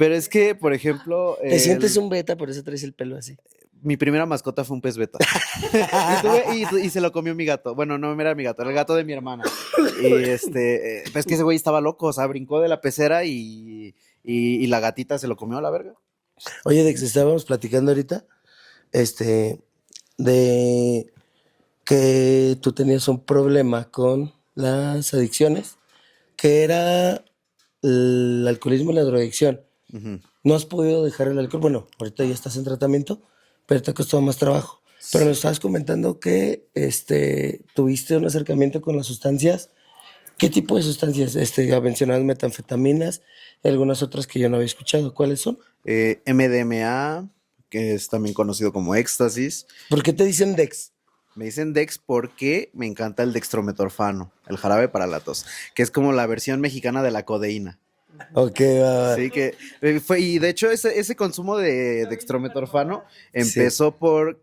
Pero es que, por ejemplo, Te sientes un beta, por eso traes el pelo así. mi primera mascota fue un pez beta. Y se lo comió mi gato. Bueno, no era mi gato, era el gato de mi hermana. Y pues que ese güey estaba loco, o sea, brincó de la pecera y la gatita se lo comió a la verga. Oye, Dex, estábamos platicando ahorita, este, de que tú tenías un problema con las adicciones, que era el alcoholismo y la drogadicción. Ujú. No has podido dejar el alcohol. Bueno, ahorita ya estás en tratamiento, pero te ha costado más trabajo. Pero nos estabas comentando que tuviste un acercamiento con las sustancias. ¿Qué tipo de sustancias? Mencionabas metanfetaminas y algunas otras que yo no había escuchado. ¿Cuáles son? MDMA, que es también conocido como éxtasis. ¿Por qué te dicen Dex? Me dicen Dex porque me encanta el dextrometorfano, el jarabe para la tos, que es como la versión mexicana de la codeína. Ok, va. Sí, que y de hecho ese consumo de dextrometorfano Sí. empezó por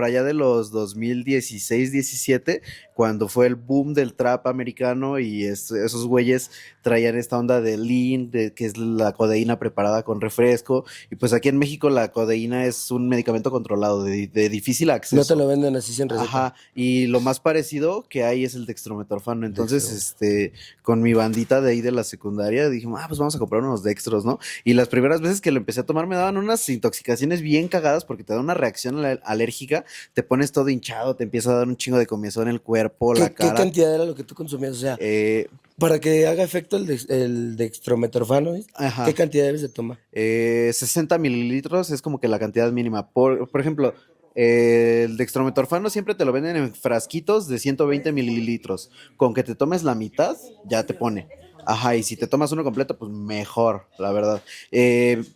allá de los 2016-17, cuando fue el boom del trap americano y esos güeyes traían esta onda de lean, que es la codeína preparada con refresco, y pues aquí en México la codeína es un medicamento controlado de difícil No te acceso. lo venden así sin receta. Ajá, y lo más parecido que hay es el dextrometorfano. Entonces, Dextro. con mi bandita de ahí de la secundaria, dijimos, pues vamos a comprar unos dextros, ¿no? Y las primeras veces que lo empecé a tomar me daban unas intoxicaciones bien cagadas porque te da una reacción alérgica, te pones todo hinchado, te empieza a dar un chingo de comezón en el cuerpo, la ¿Qué cara. cantidad era lo que tú consumías? O sea, eh, para que haga efecto el dextrometorfano, ¿eh? ¿Qué ajá. cantidad debes de tomar? 60 mililitros es como que la cantidad mínima. Por ejemplo, el dextrometorfano siempre te lo venden en frasquitos de 120 mililitros. Con que te tomes la mitad, ya te pone. Ajá, y si te tomas uno completo, pues mejor, la verdad.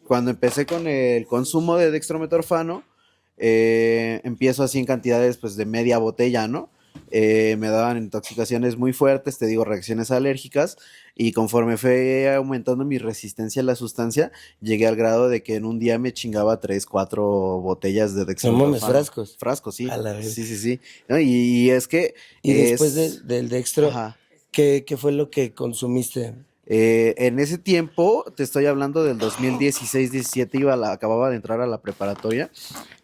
Cuando empecé con el consumo de dextrometorfano, empiezo así en cantidades pues de media botella, ¿no? Me daban intoxicaciones muy fuertes, te digo, reacciones alérgicas, y conforme fue aumentando mi resistencia a la sustancia, llegué al grado de que en un día me chingaba 3, 4 botellas de No mames, dextrometorfano. frascos. Frasco, sí. A la vez. Sí, sí, sí. No, y es que Y después es. del dextro, Ajá. ¿qué fue lo que consumiste? En ese tiempo, te estoy hablando del 2016-17, acababa de entrar a la preparatoria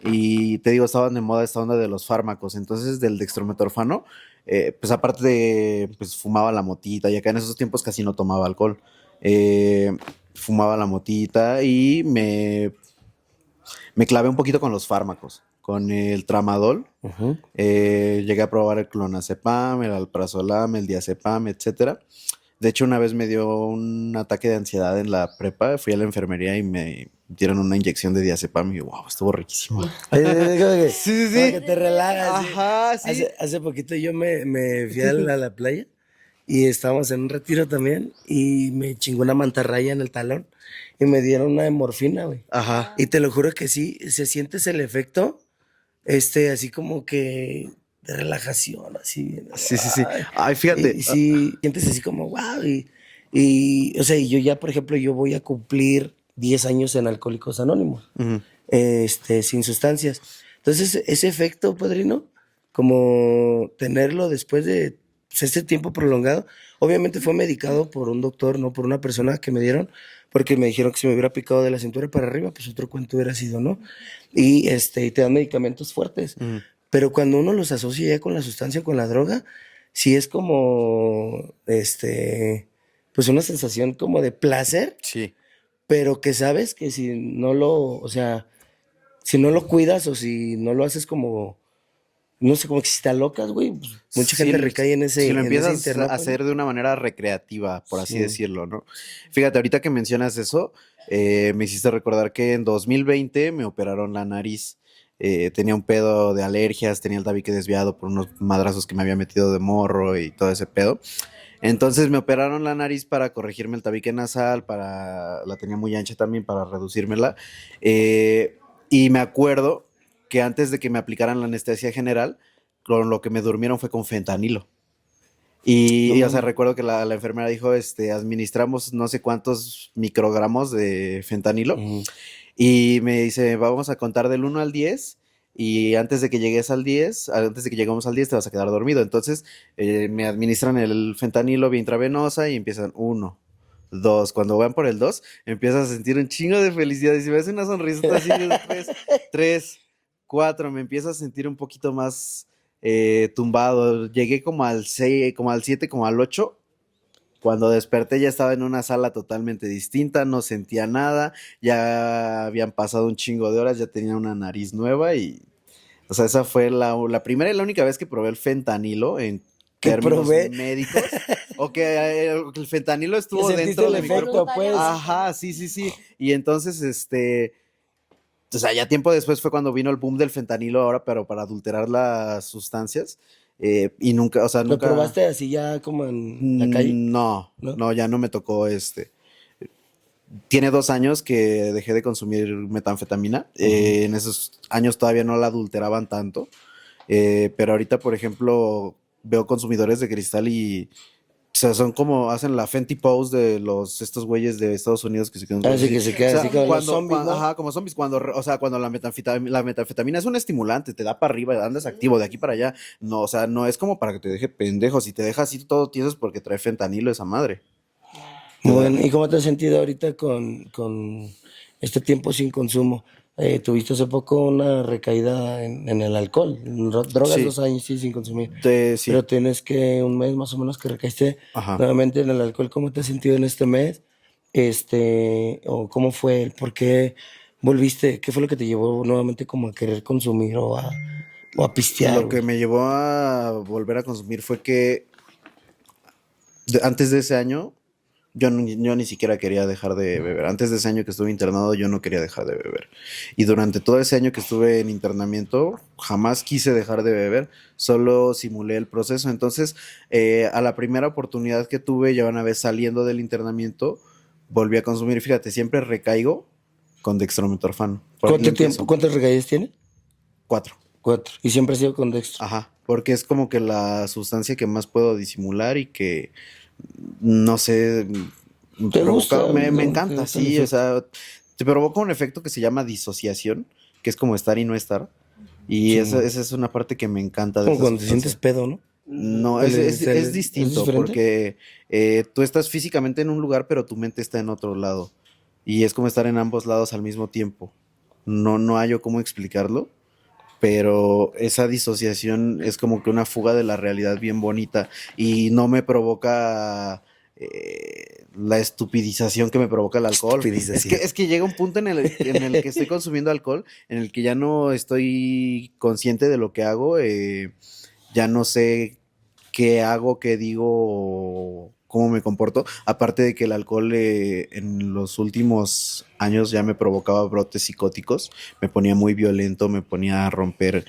y te digo, estaban de moda esta onda de los fármacos, entonces del dextrometorfano, pues aparte pues fumaba la motita y acá en esos tiempos casi no tomaba alcohol. Fumaba la motita y me clavé un poquito con los fármacos, con el tramadol. Ujú. Llegué a probar el clonazepam, el alprazolam, el diazepam, etcétera. De hecho, una vez me dio un ataque de ansiedad en la prepa, fui a la enfermería y me dieron una inyección de diazepam y wow, estuvo riquísimo. Sí, sí, Como sí. que te relajas, sí. Ajá, sí. Hace poquito yo me fui a la playa y estábamos en un retiro también y me chingó una mantarraya en el talón y me dieron una de morfina, güey. Ajá. Y te lo juro que sí, se sientes el efecto, así como que de relajación, así, bien, Sí, sí, sí. ay. Ay, fíjate. Y sí, sientes así como, wow, o sea, y yo ya, por ejemplo, yo voy a cumplir 10 años en Alcohólicos Anónimos, Ujú. sin sustancias. Entonces, ese efecto, padrino, como tenerlo después de pues, este tiempo prolongado, obviamente fue medicado por un doctor, no por una persona que me dieron, porque me dijeron que si me hubiera picado de la cintura para arriba, pues otro cuento hubiera sido, ¿no? Y te dan medicamentos fuertes. Ujú. Pero cuando uno los asocia ya con la sustancia, con la droga, sí es como, pues una sensación como de placer, Sí. pero que sabes que si no o sea, si no lo cuidas o si no lo haces como, no sé, como que si te alocas, güey, pues, mucha Si, gente recae si lo en ese empiezas a internópano. hacer de una manera recreativa, por así Sí. decirlo, ¿no? Fíjate, ahorita que mencionas eso, me hiciste recordar que en 2020 me operaron la nariz. Tenía un pedo de alergias, tenía el tabique desviado por unos madrazos que me había metido de morro y todo ese pedo. Entonces me operaron la nariz para corregirme el tabique nasal, la tenía muy ancha también para reducírmela. Y me acuerdo que antes de que me aplicaran la anestesia general, con lo que me durmieron fue con fentanilo. No O sea, mames. recuerdo que la enfermera dijo, administramos no sé cuántos microgramos de fentanilo. Ujú. Y me dice, vamos a contar del 1 al 10. Y antes de que lleguemos al 10 te vas a quedar dormido. Entonces me administran el fentanilo vía intravenosa y empiezan 1, 2. Cuando van por el 2, empiezas a sentir un chingo de felicidad. Y si ves una sonrisita así de 3, 3, 4, me empiezo a sentir un poquito más tumbado. Llegué como al 6, como al 7, como al 8. Cuando desperté ya estaba en una sala totalmente distinta, no sentía nada, ya habían pasado un chingo de horas, ya tenía una nariz nueva y, o sea, esa fue la primera y la única vez que probé el fentanilo en Que términos probé, médicos, o que el fentanilo que estuvo sentiste dentro el de mi cuerpo. efecto, pues. Ajá, sí, sí, sí. Y entonces, o sea, ya tiempo después fue cuando vino el boom del fentanilo ahora, pero para adulterar las sustancias. Y nunca, o sea, ¿Lo nunca. probaste así ya como en la calle? No, ¿No? no, ya no me tocó Tiene 2 años que dejé de consumir metanfetamina. Ujú. En esos años todavía no la adulteraban tanto. Pero ahorita, por ejemplo, veo consumidores de cristal y o sea, son como hacen la Fenty Pose de estos güeyes de Estados Unidos que se quedan Así así. que se O queda sea, así como los zombies, ¿no? ajá, como zombies, o sea, cuando la metanfetamina es un estimulante, te da para arriba, andas activo de aquí para allá. No, o sea, no es como para que te deje pendejo. Si te deja así todo tieso es porque trae fentanilo esa madre. Te da, Bueno, ¿y cómo te has sentido ahorita con este tiempo sin consumo? Tuviste hace poco una recaída en el alcohol, en drogas sí, 2 años sí sin consumir, sí, pero tienes que un mes más o menos que recaíste ajá. nuevamente en el alcohol. ¿Cómo te has sentido en este mes? O cómo fue, por qué volviste, qué fue lo que te llevó nuevamente como a querer consumir o a pistear, Lo güey. que me llevó a volver a consumir fue que antes de ese año yo ni siquiera quería dejar de beber. Antes de ese año que estuve internado, yo no quería dejar de beber. Y durante todo ese año que estuve en internamiento, jamás quise dejar de beber, solo simulé el proceso. Entonces, a la primera oportunidad que tuve, ya una vez saliendo del internamiento, volví a consumir. Fíjate, siempre recaigo con dextrometorfano. Por aquí ¿Cuánto tiempo, empiezo. cuántas recaídas tiene? 4. 4. Y siempre ha sido con Dextro. Ajá, porque es como que la sustancia que más puedo disimular y que no sé, ¿Te provoca, gusta? me ¿Te encanta, gusta el sí, o efecto? sea, te provoca un efecto que se llama disociación, que es como estar y no estar, y Sí. esa es una parte que me encanta de Como esta cuando te sientes sustancia. pedo, ¿no? No, es ¿Es distinto, diferente? porque tú estás físicamente en un lugar, pero tu mente está en otro lado, y es como estar en ambos lados al mismo tiempo. No hallo cómo explicarlo, pero esa disociación es como que una fuga de la realidad bien bonita y no me provoca la estupidización que me provoca el alcohol. Estupidización. Es que llega un punto en el que estoy consumiendo alcohol, en el que ya no estoy consciente de lo que hago, ya no sé qué hago, qué digo, cómo me comporto. Aparte de que el alcohol en los últimos años ya me provocaba brotes psicóticos, me ponía muy violento, me ponía a romper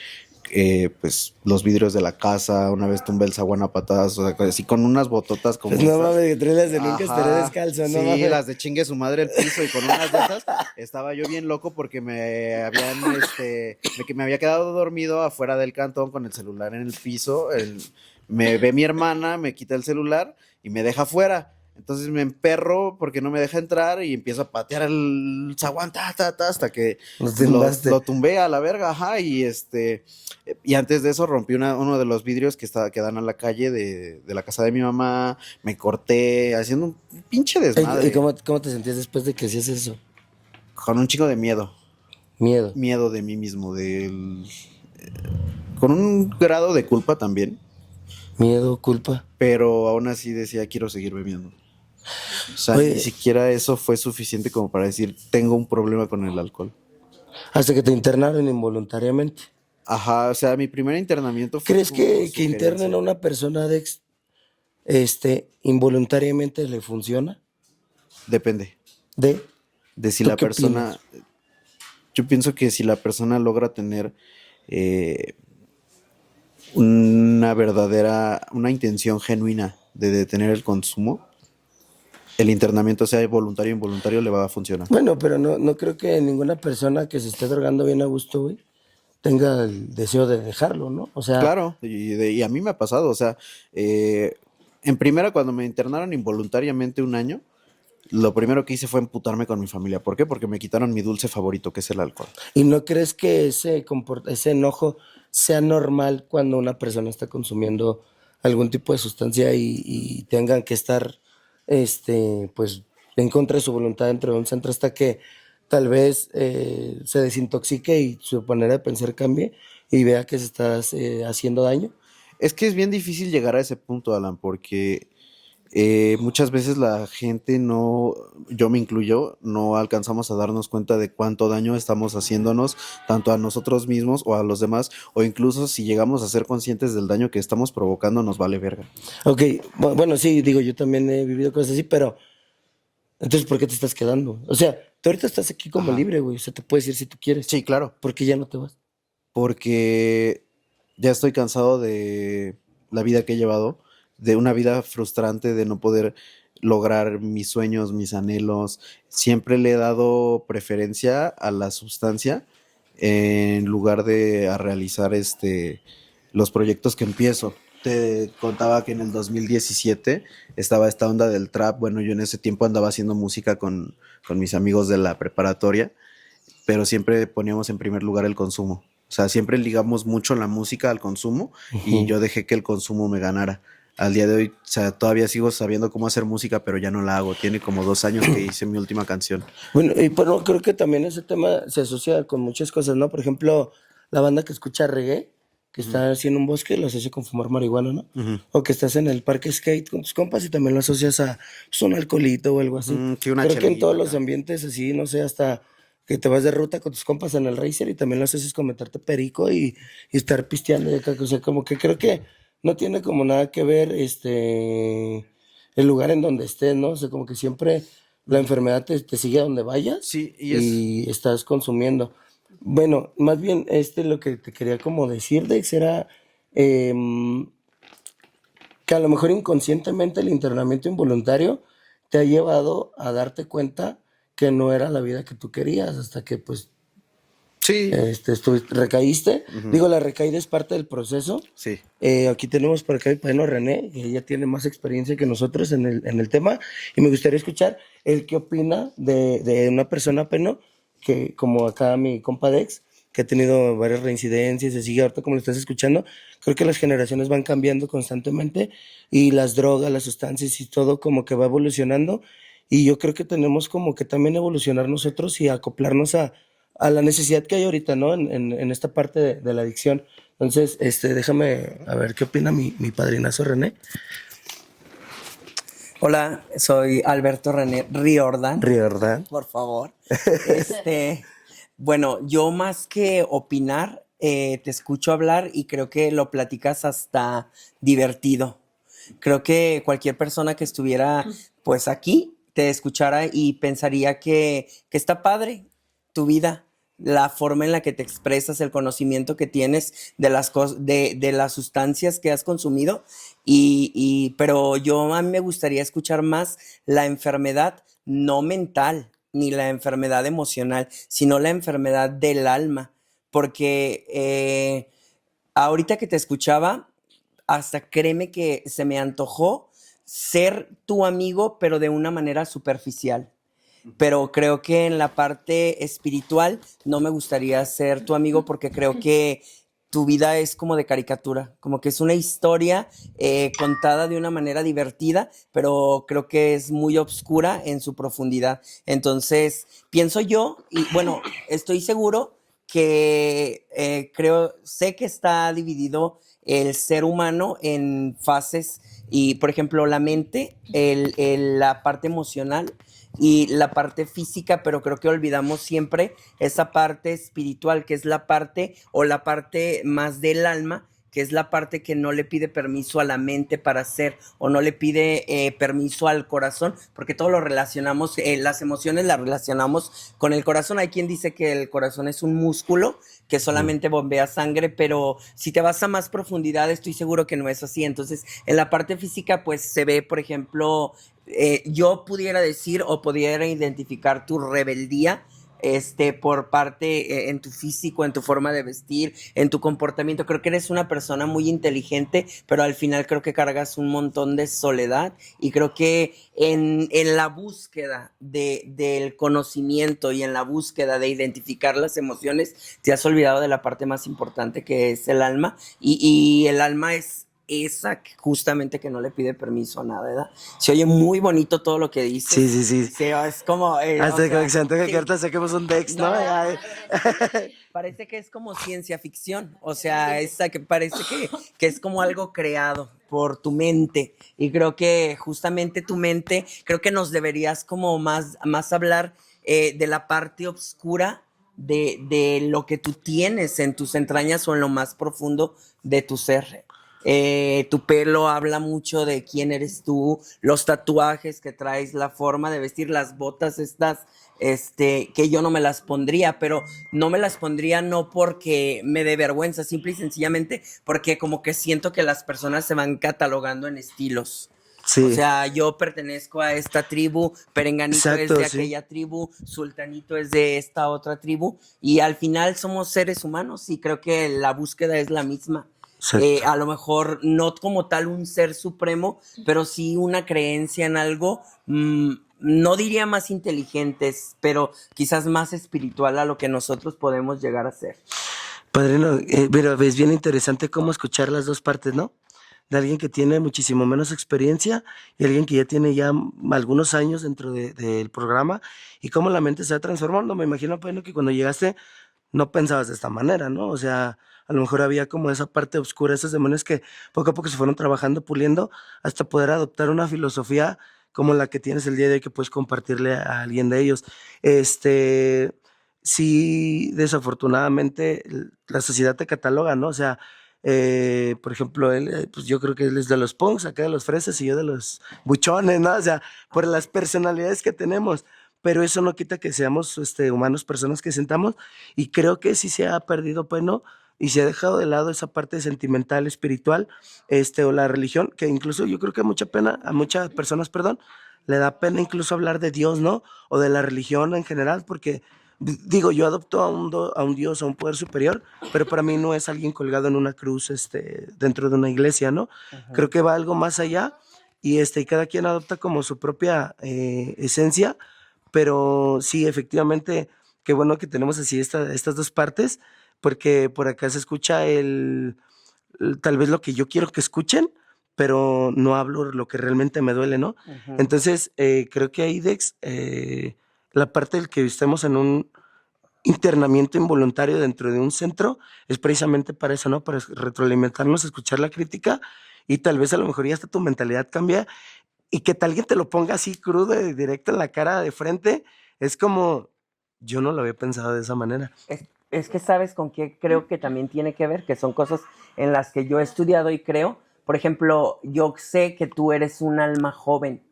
pues los vidrios de la casa, una vez tumbé el zaguán a patadas, o sea, así con unas bototas Pues como no estas. mames, que traes las de nunca estaré Ajá, descalzo, no sí, mames. las de chingue su madre el piso y con unas de esas estaba yo bien loco porque que me había quedado dormido afuera del cantón con el celular en el piso, me ve mi hermana, me quita el celular y me deja afuera. Entonces me emperro porque no me deja entrar y empiezo a patear el zaguán, hasta que Nos lo tumbaste. tumbé a la verga, ajá, y antes de eso rompí uno de los vidrios que dan a la calle de la casa de mi mamá, me corté haciendo un pinche ¿Y desmadre, cómo te sentías después de que hacías eso? con un chingo de miedo, Miedo. miedo de mí mismo, con un grado de culpa también, Miedo, culpa. pero aún así decía quiero seguir bebiendo. O sea, ni Oye, siquiera eso fue suficiente como para decir tengo un problema con el alcohol. hasta que te internaron involuntariamente. Ajá, o sea, mi primer internamiento fue ¿Crees por que internen a sugerencia. una persona involuntariamente le funciona? Depende ¿De? de si ¿Tú la qué opinas? persona, yo pienso que si la persona logra tener eh, una intención genuina de detener el consumo, el internamiento sea voluntario o involuntario le va a funcionar. Bueno, pero no creo que ninguna persona que se esté drogando bien a gusto, güey, tenga el deseo de dejarlo, ¿no? O sea, Claro, y a mí me ha pasado, o sea, en primera cuando me internaron involuntariamente un año, lo primero que hice fue emputarme con mi familia. ¿Por qué? Porque me quitaron mi dulce favorito, que es el alcohol. ¿y no crees que ese enojo sea normal cuando una persona está consumiendo algún tipo de sustancia y tengan que estar, pues, en contra de su voluntad dentro de un centro hasta que tal vez se desintoxique y su manera de pensar cambie y vea que se está haciendo daño. Es que es bien difícil llegar a ese punto, Alan, porque muchas veces la gente no, yo me incluyo, no alcanzamos a darnos cuenta de cuánto daño estamos haciéndonos, tanto a nosotros mismos o a los demás, o incluso si llegamos a ser conscientes del daño que estamos provocando, nos vale verga. Ok, bueno, sí, digo, yo también he vivido cosas así, pero entonces, ¿por qué te estás quedando? O sea, tú ahorita estás aquí como Ajá. libre, güey, o sea, te puedes ir si tú quieres. Sí, claro, ¿Por qué ya no te vas? porque ya estoy cansado de la vida que he llevado, de una vida frustrante, de no poder lograr mis sueños, mis anhelos. Siempre le he dado preferencia a la sustancia en lugar de a realizar los proyectos que empiezo. Te contaba que en el 2017 estaba esta onda del trap. Bueno, yo en ese tiempo andaba haciendo música con mis amigos de la preparatoria, pero siempre poníamos en primer lugar el consumo. O sea, siempre ligamos mucho la música al consumo y Ujú. yo dejé que el consumo me ganara. Al día de hoy, o sea, todavía sigo sabiendo cómo hacer música, pero ya no la hago. Tiene como 2 años que hice mi última canción. Bueno, y bueno, creo que también ese tema se asocia con muchas cosas, ¿no? Por ejemplo, la banda que escucha reggae, que Ujú, está así en un bosque, lo asocia con fumar marihuana, ¿no? ujú. O que estás en el parque skate con tus compas y también lo asocias a pues, un alcoholito o algo así. Sí, una Creo que en todos chelita los acá. ambientes así, no sé, hasta que te vas de ruta con tus compas en el racer y también lo asocias con meterte perico y estar pisteando y acá, o sea, como que creo que no tiene como nada que ver el lugar en donde estés, ¿no? O sea, como que siempre la Ujú. enfermedad te sigue a donde vayas Sí, y es... y estás consumiendo. Bueno, más bien lo que te quería como decir, Dex, era em, que a lo mejor inconscientemente el internamiento involuntario te ha llevado a darte cuenta que no era la vida que tú querías hasta que pues Sí. recaíste. Ujú, Digo, la recaída es parte del proceso. sí. Aquí tenemos por acá mi padrino René, que ella tiene más experiencia que nosotros en el tema, y me gustaría escuchar el qué opina de una persona, Peno, que como acá mi compa Dex, que ha tenido varias reincidencias, y sigue ahorita como lo estás escuchando, creo que las generaciones van cambiando constantemente y las drogas, las sustancias y todo como que va evolucionando, y yo creo que tenemos como que también evolucionar nosotros y acoplarnos a la necesidad que hay ahorita, ¿no? En esta parte de la adicción. Entonces, déjame a ver qué opina mi padrinazo René. Hola, soy Alberto René Riordan, Riordan. por favor. Este, bueno, yo más que opinar, te escucho hablar y creo que lo platicas hasta divertido. Creo que cualquier persona que estuviera pues aquí te escuchara y pensaría que está padre tu vida, la forma en la que te expresas, el conocimiento que tienes de las de las sustancias que has consumido pero yo a mí me gustaría escuchar más la enfermedad no mental ni la enfermedad emocional, sino la enfermedad del alma, porque ahorita que te escuchaba, hasta créeme que se me antojó ser tu amigo, pero de una manera superficial. Pero creo que en la parte espiritual no me gustaría ser tu amigo porque creo que tu vida es como de caricatura, como que es una historia contada de una manera divertida, pero creo que es muy oscura en su profundidad. Entonces, pienso yo, y bueno, estoy seguro que sé que está dividido el ser humano en fases y, por ejemplo, la mente, la parte emocional y la parte física, pero creo que olvidamos siempre esa parte espiritual, que es la parte o la parte más del alma, que es la parte que no le pide permiso a la mente para hacer o no le pide permiso al corazón, porque todo lo relacionamos, las emociones las relacionamos con el corazón. Hay quien dice que el corazón es un músculo que solamente bombea sangre, pero si te vas a más profundidad, estoy seguro que no es así. Entonces, en la parte física, pues se ve, por ejemplo, yo pudiera decir o pudiera identificar tu rebeldía por parte en tu físico, en tu forma de vestir, en tu comportamiento. Creo que eres una persona muy inteligente, pero al final creo que cargas un montón de soledad y creo que en la búsqueda del conocimiento y en la búsqueda de identificar las emociones, te has olvidado de la parte más importante que es el alma y el alma es esa que justamente que no le pide permiso a nada, ¿verdad? Se oye muy bonito todo lo que dices. Sí, sí, sí. Sí, es como... Hasta que se antoja sí. que ahorita saquemos un Dex, ¿no? No, Ya. parece que es como ciencia ficción, o sea, esa que parece que es como algo creado por tu mente, y creo que justamente tu mente, creo que nos deberías como más hablar de la parte oscura de lo que tú tienes en tus entrañas o en lo más profundo de tu ser. Tu pelo habla mucho de quién eres tú, los tatuajes que traes, la forma de vestir, las botas estas, que yo no me las pondría, pero no me las pondría no porque me dé vergüenza, simple y sencillamente porque como que siento que las personas se van catalogando en estilos. O Sí, sea, yo pertenezco a esta tribu, Perenganito es exacto, de sí. aquella tribu, Sultanito es de esta otra tribu, y al final somos seres humanos y creo que la búsqueda es la misma. Exacto. A lo mejor no como tal un ser supremo, pero sí una creencia en algo, no diría más inteligentes, pero quizás más espiritual a lo que nosotros podemos llegar a ser. Padrino, pero es bien interesante cómo escuchar las dos partes, ¿no? De alguien que tiene muchísimo menos experiencia y alguien que ya tiene ya algunos años dentro del programa y cómo la mente se va transformando. Me imagino, Padrino, que cuando llegaste no pensabas de esta manera, ¿no? O sea, a lo mejor había como esa parte oscura, esos demonios que poco a poco se fueron trabajando, puliendo, hasta poder adoptar una filosofía como la que tienes el día de hoy que puedes compartirle a alguien de ellos. Sí, desafortunadamente la sociedad te cataloga, ¿no? O sea, por ejemplo, él, pues yo creo que él es de los punks, acá de los fresas y yo de los buchones, ¿no? O sea, por las personalidades que tenemos, pero eso no quita que seamos humanos, personas que sentamos, y creo que sí se ha perdido, pues, ¿no? Y se ha dejado de lado esa parte sentimental, espiritual, o la religión, que incluso yo creo que a muchas personas, perdón, le da pena incluso hablar de Dios, ¿no? O de la religión en general, porque digo, yo adopto a un Dios, a un poder superior, pero para mí no es alguien colgado en una cruz, dentro de una iglesia, ¿no? Creo Ujú. que va algo más allá y cada quien adopta como su propia esencia, pero sí, efectivamente, qué bueno que tenemos así estas dos partes, porque por acá se escucha tal vez lo que yo quiero que escuchen, pero no hablo lo que realmente me duele, ¿no? Ujú. Entonces, creo que ahí, Dex, la parte del que estemos en un internamiento involuntario dentro de un centro es precisamente para eso, ¿no? Para retroalimentarnos, escuchar la crítica y tal vez a lo mejor ya hasta tu mentalidad cambia y que tal alguien te lo ponga así crudo y directo en la cara de frente, es como, yo no lo había pensado de esa manera. Es que sabes con qué creo que también tiene que ver, que son cosas en las que yo he estudiado y creo. Por ejemplo, yo sé que tú eres un alma joven.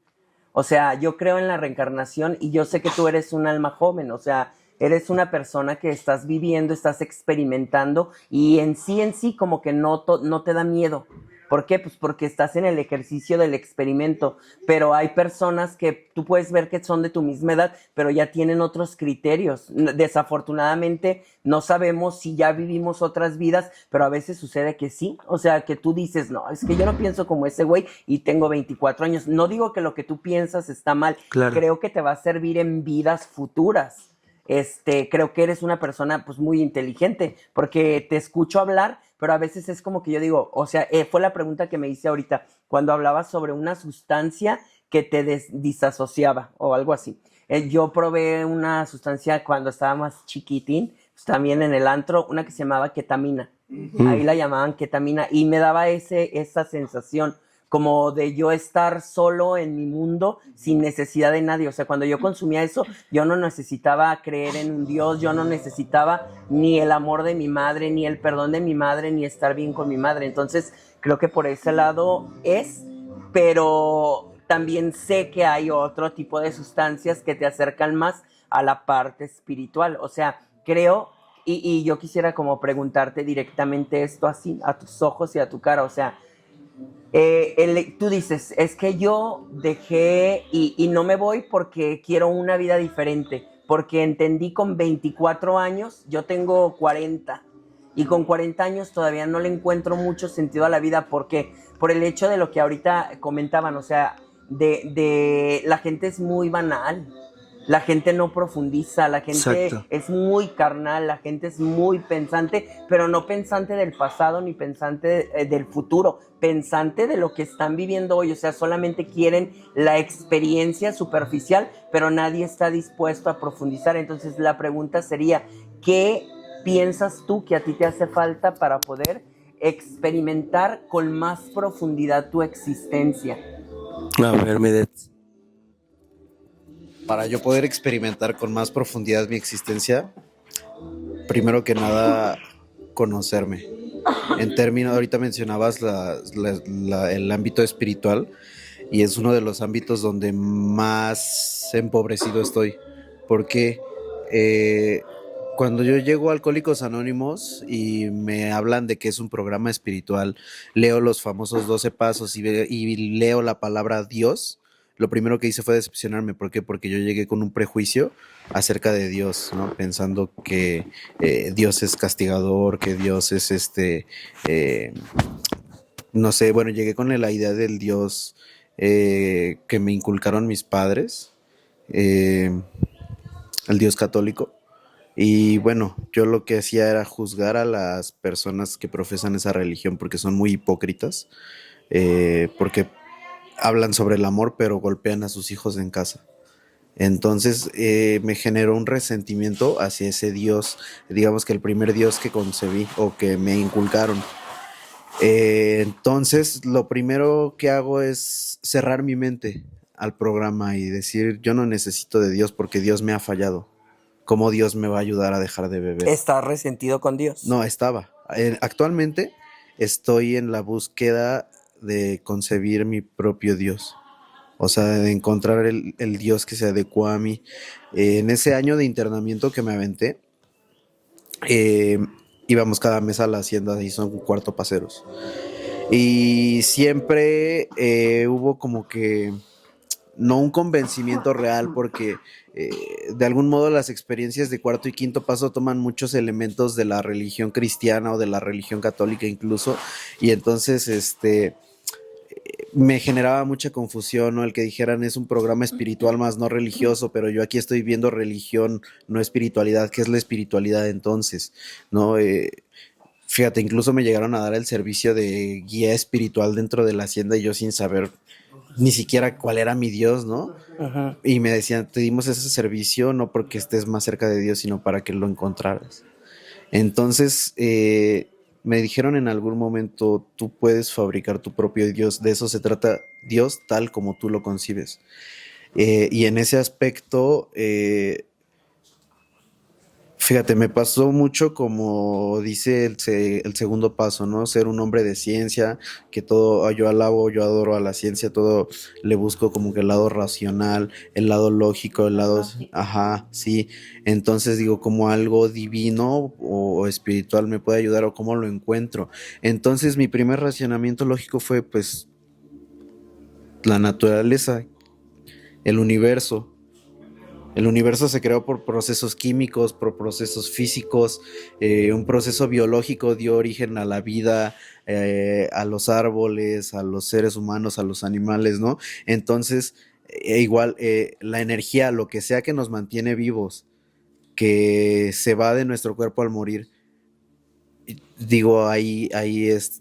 O sea, yo creo en la reencarnación y yo sé que tú eres un alma joven. O sea, eres una persona que estás viviendo, estás experimentando y en sí como que no te da miedo. ¿Por qué? Pues porque estás en el ejercicio del experimento, pero hay personas que tú puedes ver que son de tu misma edad, pero ya tienen otros criterios. Desafortunadamente no sabemos si ya vivimos otras vidas, pero a veces sucede que sí. O sea, que tú dices, no, es que yo no pienso como ese güey y tengo 24 años. No digo que lo que tú piensas está mal, Claro, creo que te va a servir en vidas futuras. Creo que eres una persona pues muy inteligente, porque te escucho hablar, pero a veces es como que yo digo, o sea, fue la pregunta que me hice ahorita, cuando hablabas sobre una sustancia que te disasociaba o algo así. Yo probé una sustancia cuando estaba más chiquitín, pues, también en el antro, una que se llamaba ketamina. Ahí la llamaban ketamina y me daba esa sensación como de yo estar solo en mi mundo sin necesidad de nadie. O sea, cuando yo consumía eso, yo no necesitaba creer en un Dios, yo no necesitaba ni el amor de mi madre, ni el perdón de mi madre, ni estar bien con mi madre. Entonces, creo que por ese lado pero también sé que hay otro tipo de sustancias que te acercan más a la parte espiritual. O sea, creo, y yo quisiera como preguntarte directamente esto así, a tus ojos y a tu cara. O sea, tú dices, es que yo dejé y no me voy porque quiero una vida diferente, porque entendí con 24 años, yo tengo 40 y con 40 años todavía no le encuentro mucho sentido a la vida, porque por el hecho de lo que ahorita comentaban, o sea, de la gente es muy banal. La gente no profundiza, la gente Exacto. es muy carnal, la gente es muy pensante, pero no pensante del pasado ni pensante del futuro, pensante de lo que están viviendo hoy. O sea, solamente quieren la experiencia superficial, pero nadie está dispuesto a profundizar. Entonces la pregunta sería, ¿qué piensas tú que a ti te hace falta para poder experimentar con más profundidad tu existencia? A ver, Medet. Para yo poder experimentar con más profundidad mi existencia, primero que nada, conocerme. En términos, ahorita mencionabas el ámbito espiritual y es uno de los ámbitos donde más empobrecido estoy. Porque cuando yo llego a Alcohólicos Anónimos y me hablan de que es un programa espiritual, leo los famosos 12 pasos y leo la palabra Dios, lo primero que hice fue decepcionarme. ¿Por qué? Porque yo llegué con un prejuicio acerca de Dios, ¿no? Pensando que Dios es castigador, que Dios es eh, no sé, bueno, llegué con la idea del Dios que me inculcaron mis padres, eh, el Dios católico. Y bueno, yo lo que hacía era juzgar a las personas que profesan esa religión porque son muy hipócritas, porque hablan sobre el amor pero golpean a sus hijos en casa. Entonces me generó un resentimiento hacia ese Dios, digamos que el primer Dios que concebí o que me inculcaron. Entonces lo primero que hago es cerrar mi mente al programa y decir, yo no necesito de Dios porque Dios me ha fallado. ¿Cómo Dios me va a ayudar a dejar de beber? ¿Estás resentido con Dios? No, estaba. Actualmente estoy en la búsqueda de concebir mi propio Dios. O sea, de encontrar el Dios que se adecua a mí. En ese año de internamiento que me aventé, eh, íbamos cada mes a la hacienda y son cuarto paseros. Y siempre hubo como que no un convencimiento real porque eh, de algún modo las experiencias de cuarto y quinto paso toman muchos elementos de la religión cristiana o de la religión católica incluso, y entonces me generaba mucha confusión, ¿no? El que dijeran es un programa espiritual más no religioso, pero yo aquí estoy viendo religión, no espiritualidad. ¿Qué es la espiritualidad entonces? ¿No? Fíjate, incluso me llegaron a dar el servicio de guía espiritual dentro de la hacienda y yo sin saber ni siquiera cuál era mi Dios, ¿no? Ujú. Y me decían, te dimos ese servicio no porque estés más cerca de Dios, sino para que lo encontraras. Entonces, me dijeron en algún momento, tú puedes fabricar tu propio Dios, de eso se trata Dios tal como tú lo concibes. Y en ese aspecto, fíjate, me pasó mucho como dice el segundo paso, ¿no? Ser un hombre de ciencia, que todo, yo alabo, yo adoro a la ciencia, todo le busco como que el lado racional, el lado lógico, el lado, ajá, sí. Entonces digo, como algo divino o espiritual me puede ayudar o cómo lo encuentro. Entonces mi primer racionamiento lógico fue pues la naturaleza, el universo. El universo se creó por procesos químicos, por procesos físicos, un proceso biológico dio origen a la vida, a los árboles, a los seres humanos, a los animales, ¿no? Entonces, igual, la energía, lo que sea que nos mantiene vivos, que se va de nuestro cuerpo al morir, digo, ahí,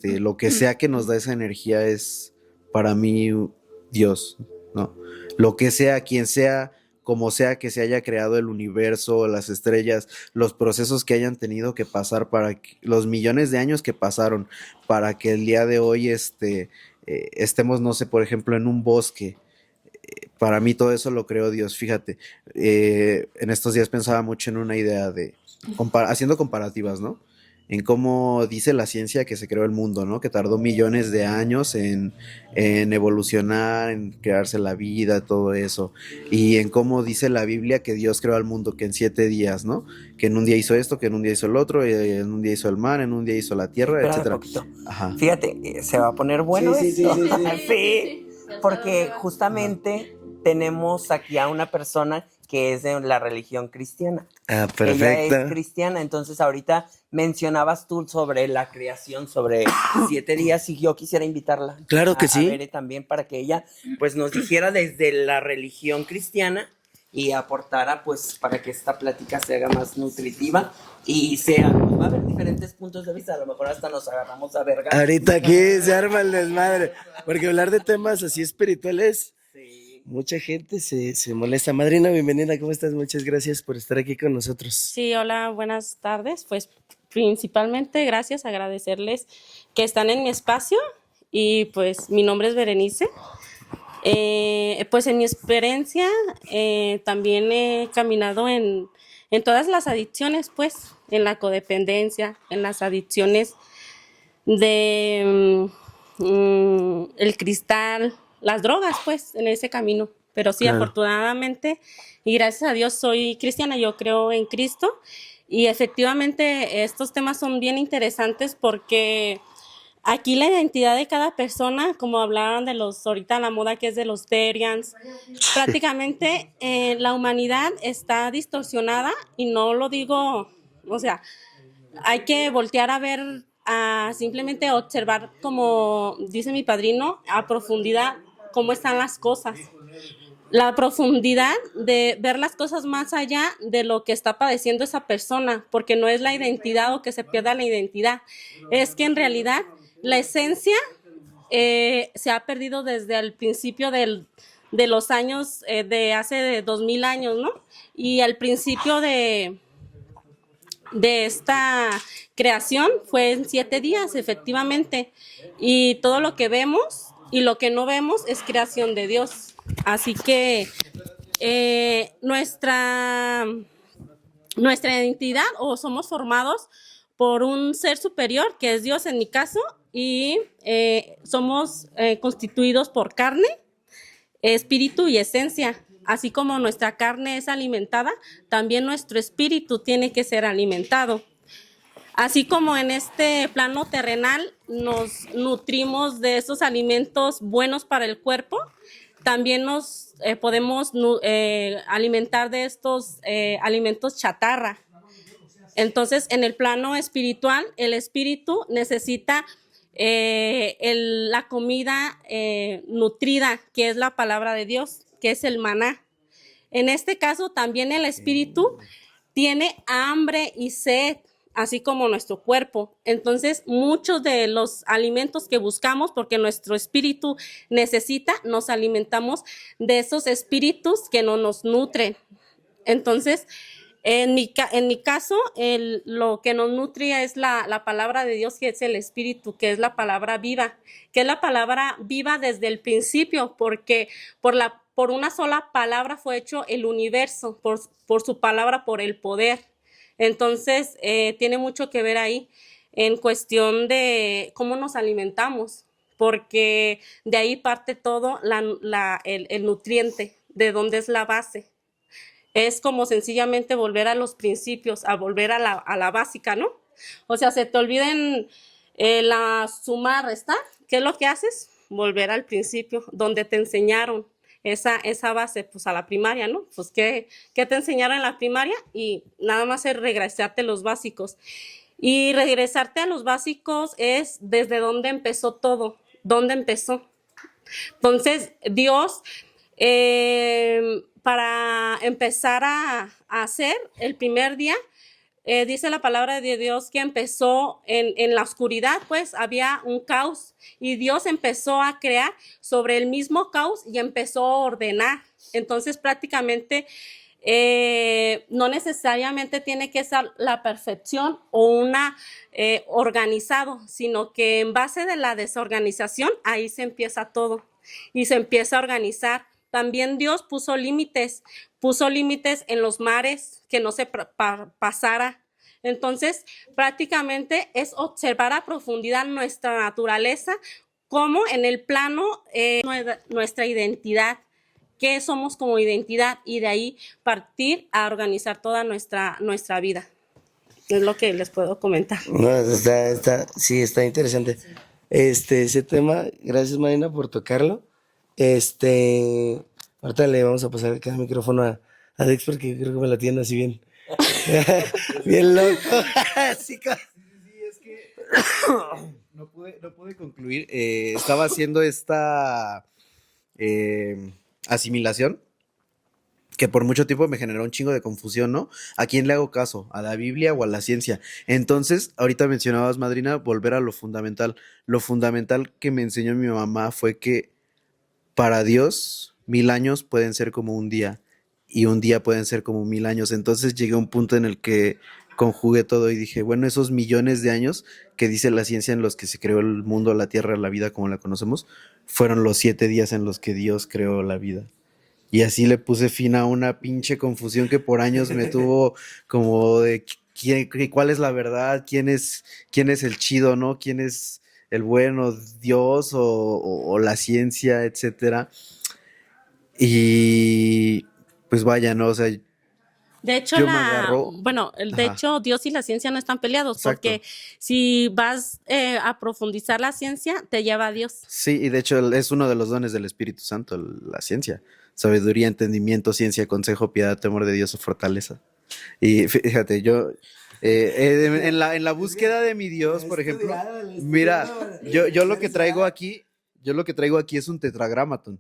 lo que sea que nos da esa energía es para mí Dios, ¿no? Lo que sea, quien sea, como sea que se haya creado el universo, las estrellas, los procesos que hayan tenido que pasar los millones de años que pasaron para que el día de hoy estemos, no sé, por ejemplo, en un bosque. Para mí todo eso lo creó Dios, fíjate. En estos días pensaba mucho en una idea de haciendo comparativas, ¿no? En cómo dice la ciencia que se creó el mundo, ¿no? Que tardó millones de años en evolucionar, en crearse la vida, todo eso. Y en cómo dice la Biblia que Dios creó al mundo, que en 7 días, ¿no? Que en un día hizo esto, que en un día hizo el otro, en un día hizo el mar, en un día hizo la tierra, Espérame etcétera. poquito. Ajá. Fíjate, se va a poner bueno Sí, sí, esto. sí, sí, sí. Sí, porque justamente tenemos aquí a una persona que es de la religión cristiana. Ah, Ella es perfecto. cristiana, entonces ahorita mencionabas tú sobre la creación, sobre 7 días, y yo quisiera invitarla Claro que a sí. Bere también para que ella pues nos dijera desde la religión cristiana y aportara pues para que esta plática se haga más nutritiva y sea, va a haber diferentes puntos de vista, a lo mejor hasta nos agarramos a verga. Ahorita aquí se arma el desmadre, porque hablar de temas así espirituales, Sí. mucha gente se molesta. Madrina, bienvenida, ¿cómo estás? Muchas gracias por estar aquí con nosotros. Sí, hola, buenas tardes. Pues principalmente gracias, agradecerles que están en mi espacio y pues mi nombre es Berenice. Pues en mi experiencia también he caminado en todas las adicciones, pues en la codependencia, en las adicciones de el cristal, las drogas, pues en ese camino. Pero sí, Claro. afortunadamente y gracias a Dios soy cristiana, yo creo en Cristo y efectivamente estos temas son bien interesantes porque aquí la identidad de cada persona, como hablaban de los, ahorita la moda que es de los Terians, prácticamente la humanidad está distorsionada y no lo digo, o sea, hay que voltear a ver, a simplemente observar, como dice mi padrino, a profundidad cómo están las cosas. La profundidad de ver las cosas más allá de lo que está padeciendo esa persona, porque no es la identidad o que se pierda la identidad, es que en realidad la esencia se ha perdido desde el principio de los años, de hace 2000 años, ¿no? Y al principio de esta creación fue en 7 días, efectivamente. Y todo lo que vemos y lo que no vemos es creación de Dios. Así que nuestra identidad o somos formados por un ser superior, que es Dios en mi caso, y somos constituidos por carne, espíritu y esencia. Así como nuestra carne es alimentada, también nuestro espíritu tiene que ser alimentado. Así como en este plano terrenal nos nutrimos de esos alimentos buenos para el cuerpo, también nos podemos alimentar de estos alimentos chatarra. Entonces, en el plano espiritual, el espíritu necesita la comida nutrida, que es la palabra de Dios, que es el maná. En este caso, también el espíritu tiene hambre y sed, así como nuestro cuerpo. Entonces, muchos de los alimentos que buscamos, porque nuestro espíritu necesita, nos alimentamos de esos espíritus que no nos nutren. Entonces, en mi caso, lo que nos nutre es la palabra de Dios, que es el Espíritu, que es la palabra viva, que es la palabra viva desde el principio, porque por una sola palabra fue hecho el universo, por su palabra, por el poder. Entonces, tiene mucho que ver ahí en cuestión de cómo nos alimentamos, porque de ahí parte todo el nutriente, de dónde es la base. Es como sencillamente volver a los principios, a volver a la básica, ¿no? O sea, se te olviden la suma, restar. ¿Qué es lo que haces? Volver al principio, donde te enseñaron esa base, pues a la primaria, ¿no? Pues ¿qué te enseñaron en la primaria? Y nada más es regresarte a los básicos. Y regresarte a los básicos es desde dónde empezó todo, dónde empezó. Entonces, Dios, para empezar a hacer el primer día, dice la palabra de Dios que empezó en la oscuridad, pues había un caos y Dios empezó a crear sobre el mismo caos y empezó a ordenar. Entonces, prácticamente no necesariamente tiene que ser la perfección o una organizado, sino que en base de la desorganización, ahí se empieza todo y se empieza a organizar. También Dios puso límites en los mares, que no se pasara. Entonces, prácticamente es observar a profundidad nuestra naturaleza, como en el plano nuestra identidad, qué somos como identidad, y de ahí partir a organizar toda nuestra vida. Es lo que les puedo comentar. No, sí, está interesante. Ese tema, gracias Marina por tocarlo. Ahorita le vamos a pasar acá el micrófono a Dex porque creo que me la tiene así bien. Bien loco. Así Es que no pude concluir. Estaba haciendo esta asimilación que por mucho tiempo me generó un chingo de confusión, ¿no? ¿A quién le hago caso? ¿A la Biblia o a la ciencia? Entonces, ahorita mencionabas, madrina, volver a lo fundamental. Lo fundamental que me enseñó mi mamá fue que para Dios 1000 años pueden ser como un día y un día pueden ser como 1000 años. Entonces llegué a un punto en el que conjugué todo y dije, bueno, esos millones de años que dice la ciencia en los que se creó el mundo, la tierra, la vida como la conocemos, fueron los 7 días en los que Dios creó la vida. Y así le puse fin a una pinche confusión que por años me tuvo como de cuál es la verdad, quién es el chido, ¿no? ¿Quién es el bueno, Dios o la ciencia, etcétera? Y pues vaya, ¿no? O sea, De hecho, yo me agarro. de Ajá, hecho, Dios y la ciencia no están peleados, exacto. porque si vas a profundizar la ciencia, te lleva a Dios. Sí, y de hecho es uno de los dones del Espíritu Santo, la ciencia. Sabiduría, entendimiento, ciencia, consejo, piedad, temor de Dios o fortaleza. Y fíjate, yo en la búsqueda de mi Dios, por ejemplo, mira, yo lo que traigo aquí es un tetragramaton,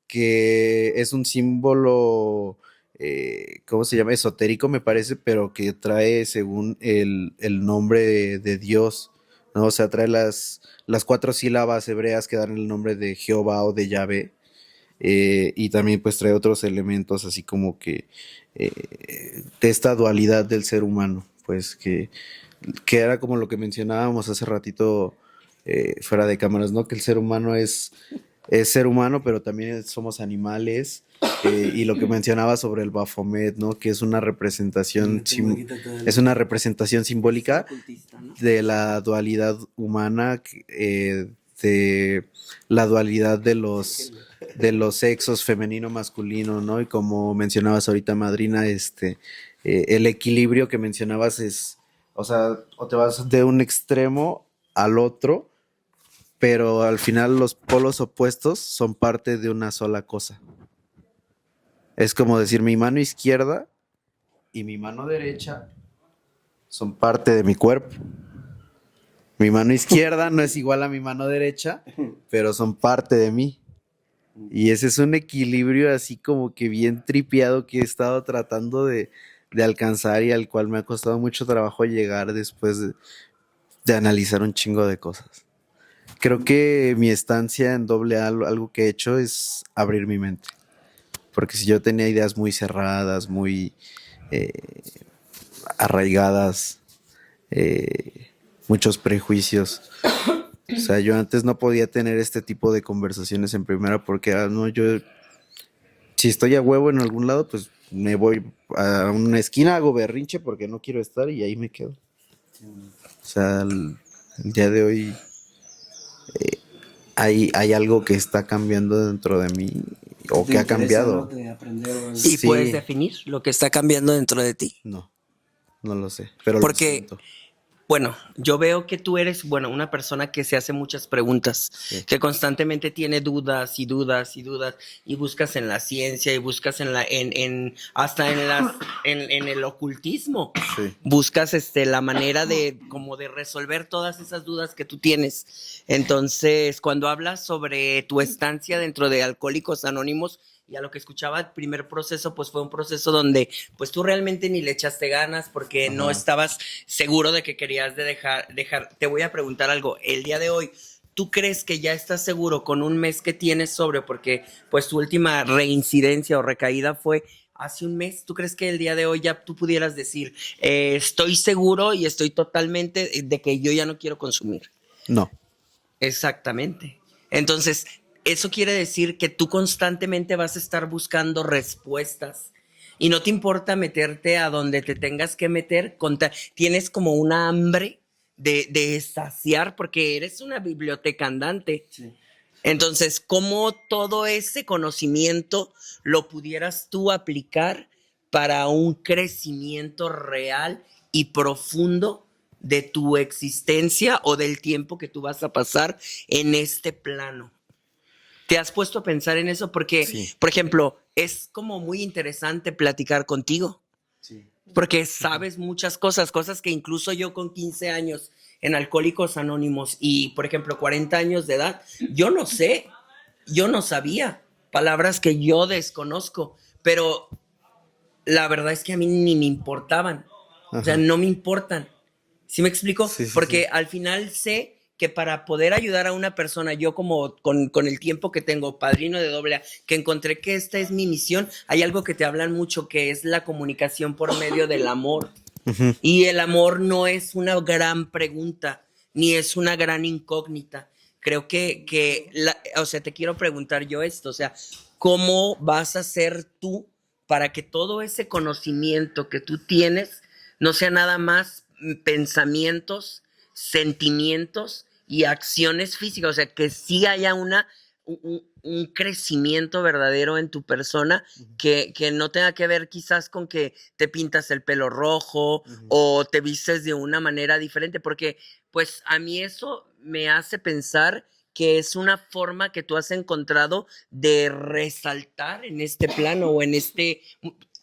que es un símbolo, ¿cómo se llama? Esotérico, me parece, pero que trae según el nombre de Dios, ¿no? O sea, trae las 4 sílabas hebreas que dan el nombre de Jehová o de Yahvé, y también pues trae otros elementos así como que de esta dualidad del ser humano, pues que era como lo que mencionábamos hace ratito fuera de cámaras, ¿no? Que el ser humano es ser humano, pero también somos animales. Y lo que mencionaba sobre el Baphomet, ¿no? Que es una representación, es una representación simbólica de la dualidad humana, de la dualidad de los sexos femenino, masculino, ¿no? Y como mencionabas ahorita, madrina, el equilibrio que mencionabas es, o sea, o te vas de un extremo al otro, pero al final los polos opuestos son parte de una sola cosa. Es como decir, mi mano izquierda y mi mano derecha son parte de mi cuerpo. Mi mano izquierda no es igual a mi mano derecha, pero son parte de mí. Y ese es un equilibrio así como que bien tripeado que he estado tratando de alcanzar y al cual me ha costado mucho trabajo llegar después de analizar un chingo de cosas. Creo que mi estancia en doble A, algo que he hecho es abrir mi mente. Porque si yo tenía ideas muy cerradas, muy eh, arraigadas, muchos prejuicios. O sea, yo antes no podía tener este tipo de conversaciones en primera porque, no, yo, si estoy a huevo en algún lado, pues me voy a una esquina, hago berrinche porque no quiero estar y ahí me quedo. O sea, el día de hoy hay algo que está cambiando dentro de mí o que ha cambiado. ¿Y Sí. puedes definir lo que está cambiando dentro de ti? No, no lo sé, pero lo Porque, siento. bueno, yo veo que tú eres, bueno, una persona que se hace muchas preguntas, Sí. que constantemente tiene dudas y dudas y dudas, y buscas en la ciencia y buscas hasta en el ocultismo. Sí. Buscas la manera de como de resolver todas esas dudas que tú tienes. Entonces, cuando hablas sobre tu estancia dentro de Alcohólicos Anónimos, y a lo que escuchaba, el primer proceso, pues fue un proceso donde pues tú realmente ni le echaste ganas porque no estabas seguro de que querías dejar. Te voy a preguntar algo, el día de hoy, ¿tú crees que ya estás seguro con un mes que tienes sobre? Porque pues tu última reincidencia o recaída fue hace un mes. ¿Tú crees que el día de hoy ya tú pudieras decir, estoy seguro y estoy totalmente de que yo ya no quiero consumir? No. Exactamente. Entonces, eso quiere decir que tú constantemente vas a estar buscando respuestas y no te importa meterte a donde te tengas que meter. Tienes como una hambre de saciar porque eres una biblioteca andante. Sí. Entonces, ¿cómo todo ese conocimiento lo pudieras tú aplicar para un crecimiento real y profundo de tu existencia o del tiempo que tú vas a pasar en este plano? ¿Te has puesto a pensar en eso? Porque, Sí. por ejemplo, es como muy interesante platicar contigo, Sí. porque sabes muchas cosas que incluso yo con 15 años en Alcohólicos Anónimos y, por ejemplo, 40 años de edad, yo no sé, yo no sabía, palabras que yo desconozco, pero la verdad es que a mí ni me importaban. O sea, Ajá. no me importan. ¿Sí me explico? Sí, sí, Porque sí. al final sé que para poder ayudar a una persona, yo como con el tiempo que tengo, padrino de doble A, que encontré que esta es mi misión, hay algo que te hablan mucho, que es la comunicación por medio del amor. Ujú. Y el amor no es una gran pregunta, ni es una gran incógnita. Creo o sea, te quiero preguntar yo esto, o sea, ¿cómo vas a ser tú para que todo ese conocimiento que tú tienes no sea nada más pensamientos, sentimientos y acciones físicas? O sea, que sí haya un crecimiento verdadero en tu persona que no tenga que ver quizás con que te pintas el pelo rojo Ujú. o te vistes de una manera diferente, porque pues a mí eso me hace pensar que es una forma que tú has encontrado de resaltar en este plano o en este...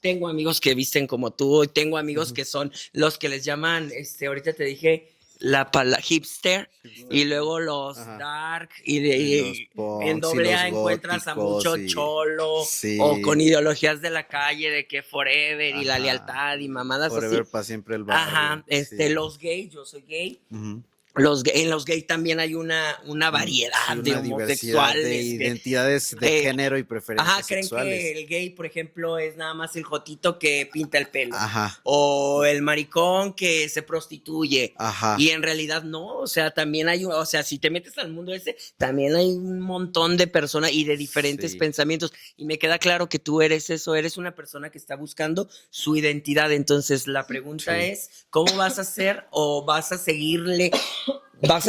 Tengo amigos que visten como tú, y tengo amigos Ujú. que son los que les llaman, ahorita te dije, la palabra hipster, Hipster. y luego los Ajá. dark, Y los en punks y doble los A encuentras a mucho góticos y... cholo o Sí. con ideologías de la calle de que forever y la Ajá. lealtad y mamadas Forever así. para siempre el Ajá, barrio. Sí. los gays, yo soy gay. Ujú. En los gays también hay una Sí, variedad de una diversidad de homosexuales que identidades de eh, género y ajá, preferencias creen que sexuales. el gay, por ejemplo, es nada más el jotito que pinta el pelo. Ajá, O el maricón que se prostituye. ajá. Y en realidad no, o sea, también o sea, si te metes al mundo ese, también hay un montón de personas y de diferentes Sí. pensamientos. Y me queda claro que tú eres eso, eres una persona que está buscando su identidad. Entonces, la pregunta Sí. es, ¿cómo vas a hacer o vas a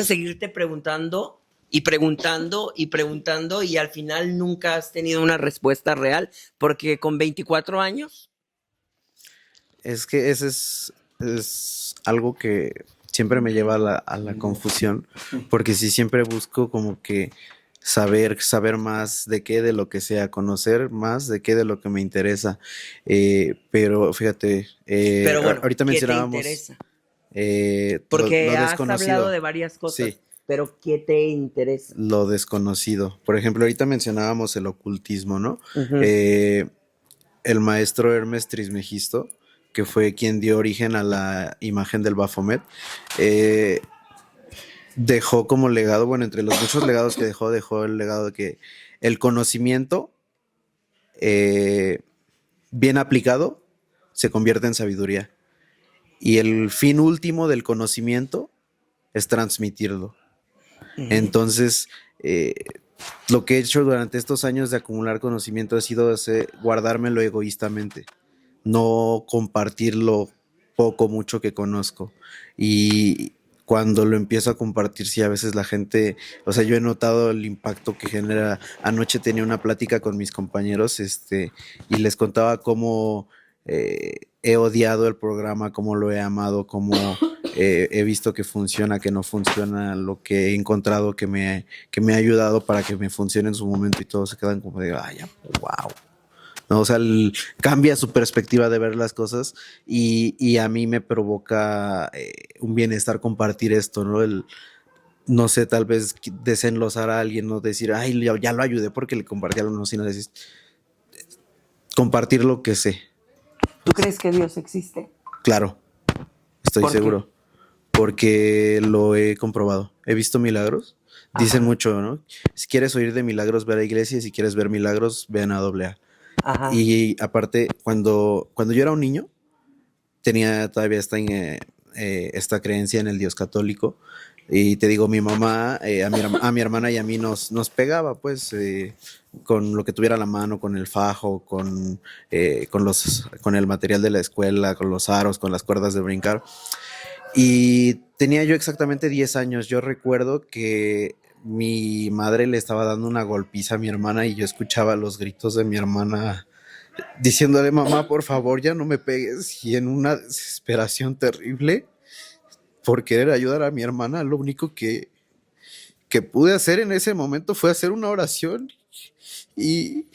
seguirte preguntando y preguntando y preguntando y al final nunca has tenido una respuesta real? Porque con 24 años, Es que ese es algo que siempre me lleva a la confusión, porque sí siempre busco como que saber más de qué, de lo que sea, conocer más de qué, de lo que me interesa. Pero fíjate, pero bueno, ahorita ¿qué te mencionábamos interesa? lo Porque has hablado desconocido. de varias Sí, cosas, pero ¿qué te interesa? lo desconocido. Por ejemplo, ahorita mencionábamos el ocultismo, ¿no? Ujú. Eh, el maestro Hermes Trismegisto, que fue quien dio origen a la imagen del Baphomet, eh, dejó como legado, bueno, entre los muchos legados que dejó el legado de que el conocimiento eh, bien aplicado se convierte en sabiduría. Y el fin último del conocimiento es transmitirlo. Ujú. Entonces, lo que he hecho durante estos años de acumular conocimiento ha sido guardármelo egoístamente, no compartir lo poco, mucho que conozco. Y cuando lo empiezo a compartir, sí, a veces la gente, o sea, yo he notado el impacto que genera. Anoche tenía una plática con mis compañeros, y les contaba cómo he odiado el programa, cómo lo he amado, cómo he visto que funciona, que no funciona, lo que he encontrado que me ha ayudado para que me funcione en su momento y todos se quedan como de, ay, wow. ¿No? O sea, cambia su perspectiva de ver las cosas y a mí me provoca un bienestar compartir esto, ¿no? No sé, tal vez desenlosar a alguien, no decir, ay, ya lo ayudé porque le compartí algo, no, sino decir, compartir lo que sé. ¿Tú crees que Dios existe? Claro, estoy ¿Por qué? seguro, porque lo he comprobado. He visto milagros. Dicen Ajá, mucho, ¿no? Si quieres oír de milagros, ve a la iglesia, y si quieres ver milagros, ven a AA. ajá, Y aparte, cuando yo era un niño, tenía todavía esta creencia en el Dios católico. Y te digo, mi mamá, a mi hermana y a mí nos pegaba, pues, con lo que tuviera a la mano, con el fajo, con el material de la escuela, con los aros, con las cuerdas de brincar. Y tenía yo exactamente 10 años. Yo recuerdo que mi madre le estaba dando una golpiza a mi hermana y yo escuchaba los gritos de mi hermana diciéndole, mamá, por favor, ya no me pegues. Y en una desesperación terrible por querer ayudar a mi hermana, lo único que pude hacer en ese momento fue hacer una oración y,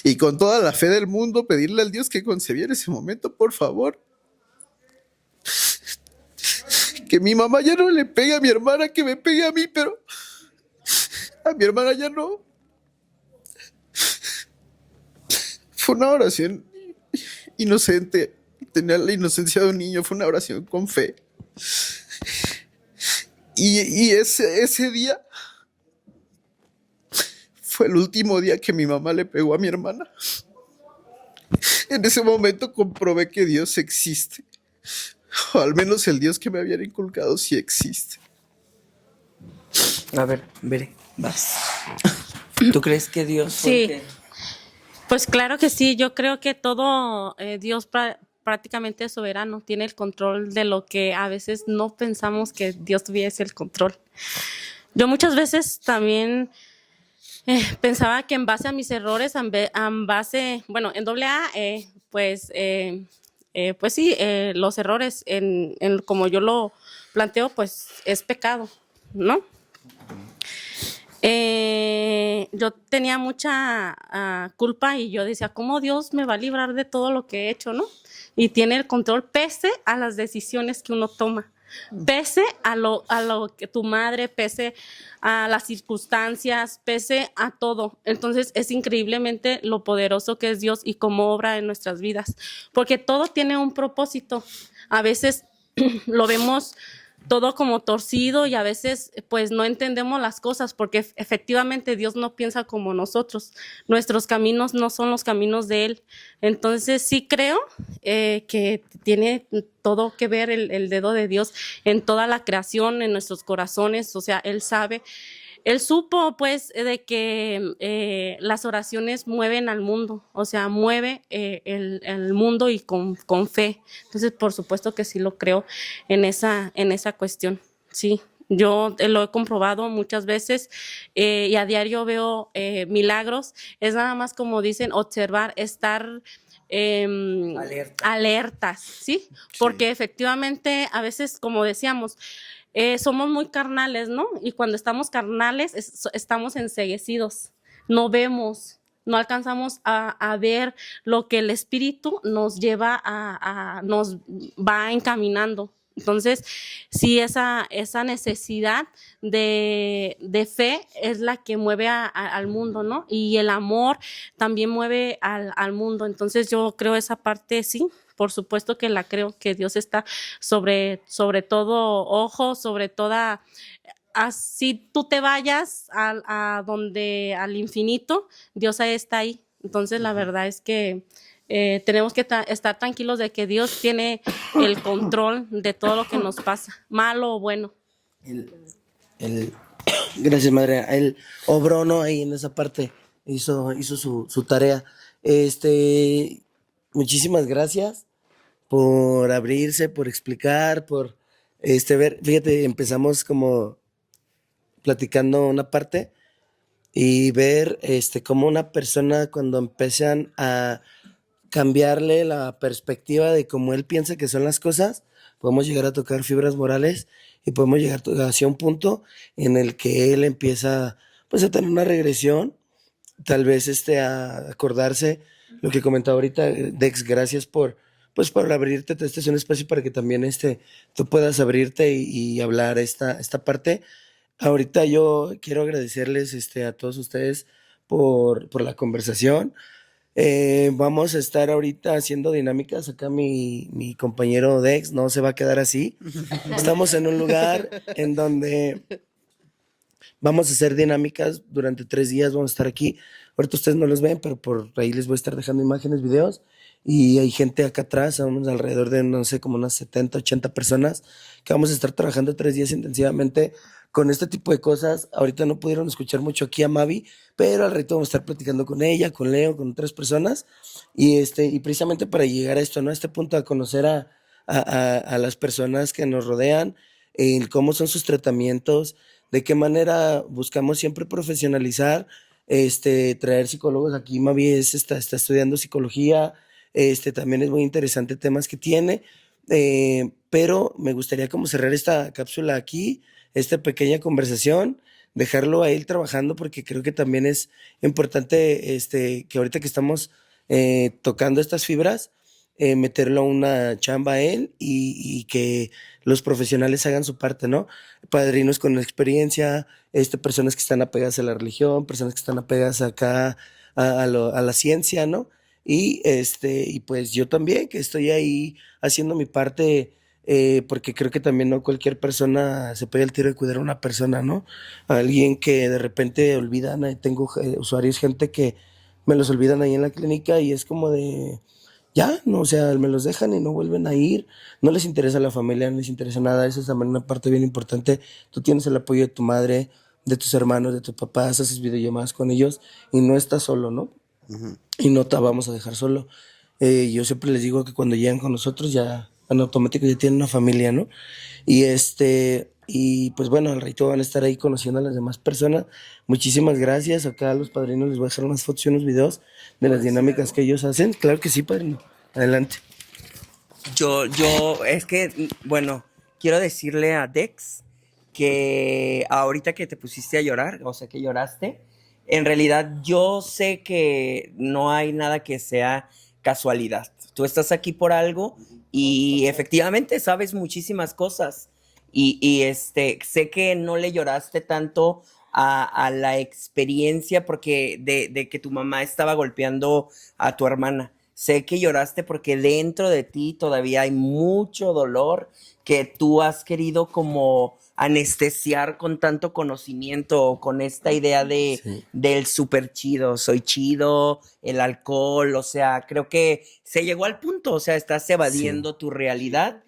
y con toda la fe del mundo pedirle al Dios que concebiera ese momento, por favor, que mi mamá ya no le pegue a mi hermana, que me pegue a mí, pero a mi hermana ya no. Fue una oración inocente, tenía la inocencia de un niño, fue una oración con fe. Y ese día fue el último día que mi mamá le pegó a mi hermana. En ese momento comprobé que Dios existe, o al menos el Dios que me habían inculcado sí existe. A ver, Bere, vas. ¿Tú crees que Dios fue Sí. el que- Pues claro que sí, yo creo que todo Dios prácticamente es soberano, tiene el control de lo que a veces no pensamos que Dios tuviese el control. Yo muchas veces también pensaba que en base a mis errores, bueno, en doble A, pues sí, los errores, como yo lo planteo, pues es pecado, ¿no? Yo tenía mucha culpa y yo decía, ¿cómo Dios me va a librar de todo lo que he hecho, no? Y tiene el control pese a las decisiones que uno toma, pese a lo que tu madre, pese a las circunstancias, pese a todo. Entonces es increíblemente lo poderoso que es Dios y cómo obra en nuestras vidas, porque todo tiene un propósito. A veces lo vemos todo como torcido y a veces pues no entendemos las cosas porque efectivamente Dios no piensa como nosotros, nuestros caminos no son los caminos de Él. Entonces sí creo que tiene todo que ver el dedo de Dios en toda la creación, en nuestros corazones, o sea, Él sabe. Él supo, pues, de que las oraciones mueven al mundo, o sea, mueve el mundo y con fe. Entonces, por supuesto que sí lo creo en esa cuestión. Sí, yo lo he comprobado muchas veces y a diario veo milagros. Es nada más como dicen, observar, estar alertas, ¿sí? Porque efectivamente a veces, como decíamos, somos muy carnales, ¿no? Y cuando estamos carnales, estamos enceguecidos, no vemos, no alcanzamos a ver lo que el Espíritu nos lleva nos va encaminando. Entonces, sí, esa necesidad de fe es la que mueve al mundo, ¿no? Y el amor también mueve al mundo. Entonces, yo creo esa parte, sí, por supuesto que la creo, que Dios está sobre todo ojo, sobre toda, así tú te vayas al infinito, Dios ahí está ahí. Entonces la verdad es que tenemos que estar tranquilos de que Dios tiene el control de todo lo que nos pasa, malo o bueno. El- Gracias, madre. Él obró, ¿no? Ahí en esa parte hizo su tarea. Muchísimas gracias por abrirse, por explicar, por ver. Fíjate, empezamos como platicando una parte y ver cómo una persona cuando empiezan a cambiarle la perspectiva de cómo él piensa que son las cosas, podemos llegar a tocar fibras morales y podemos llegar hacia un punto en el que él empieza pues a tener una regresión, tal vez a acordarse lo que comentaba ahorita Dex, gracias por abrirte. Este es un espacio para que también tú puedas abrirte y hablar esta parte. Ahorita yo quiero agradecerles a todos ustedes por la conversación. Vamos a estar ahorita haciendo dinámicas. Acá mi compañero Dex no se va a quedar así. Estamos en un lugar en donde vamos a hacer dinámicas durante 3 días. Vamos a estar aquí. Ahorita ustedes no los ven, pero por ahí les voy a estar dejando imágenes, videos. Y hay gente acá atrás, alrededor de, no sé, como unas 70, 80 personas, que vamos a estar trabajando 3 días intensivamente con este tipo de cosas. Ahorita no pudieron escuchar mucho aquí a Mavi, pero al rato vamos a estar platicando con ella, con Leo, con otras personas. Y precisamente para llegar a esto, ¿no? A este punto, a conocer a las personas que nos rodean, cómo son sus tratamientos, de qué manera buscamos siempre profesionalizar, traer psicólogos. Aquí Mavi está estudiando psicología. También es muy interesante temas que tiene, pero me gustaría como cerrar esta cápsula aquí, esta pequeña conversación, dejarlo a él trabajando, porque creo que también es importante que ahorita que estamos tocando estas fibras, meterlo a una chamba a él y que los profesionales hagan su parte, ¿no? Padrinos con experiencia, personas que están apegadas a la religión, personas que están apegadas acá a la ciencia, ¿no? Y pues yo también, que estoy ahí haciendo mi parte, porque creo que también no cualquier persona se pega el tiro de cuidar a una persona, ¿no? Alguien que de repente olvidan, tengo usuarios, gente que me los olvidan ahí en la clínica y es como de, ya, no, o sea, me los dejan y no vuelven a ir, no les interesa la familia, no les interesa nada, esa es también una parte bien importante, tú tienes el apoyo de tu madre, de tus hermanos, de tus papás, haces videollamadas con ellos y no estás solo, ¿no? Y no te vamos a dejar solo. Yo siempre les digo que cuando llegan con nosotros ya en automático ya tienen una familia, ¿no? Y pues bueno, al ratito van a estar ahí conociendo a las demás personas. Muchísimas gracias. Acá a los padrinos les voy a dejar unas fotos y unos videos de las dinámicas que ellos hacen. Claro que sí, padrino. Adelante. Es que, bueno, quiero decirle a Dex que ahorita que te pusiste a llorar, o sea, que lloraste, en realidad yo sé que no hay nada que sea casualidad. Tú estás aquí por algo y efectivamente sabes muchísimas cosas. Sé que no le lloraste tanto a la experiencia porque de que tu mamá estaba golpeando a tu hermana. Sé que lloraste porque dentro de ti todavía hay mucho dolor que tú has querido como anestesiar con tanto conocimiento o con esta idea Sí. del súper chido, soy chido, el alcohol, o sea, creo que se llegó al punto, o sea, estás evadiendo tu realidad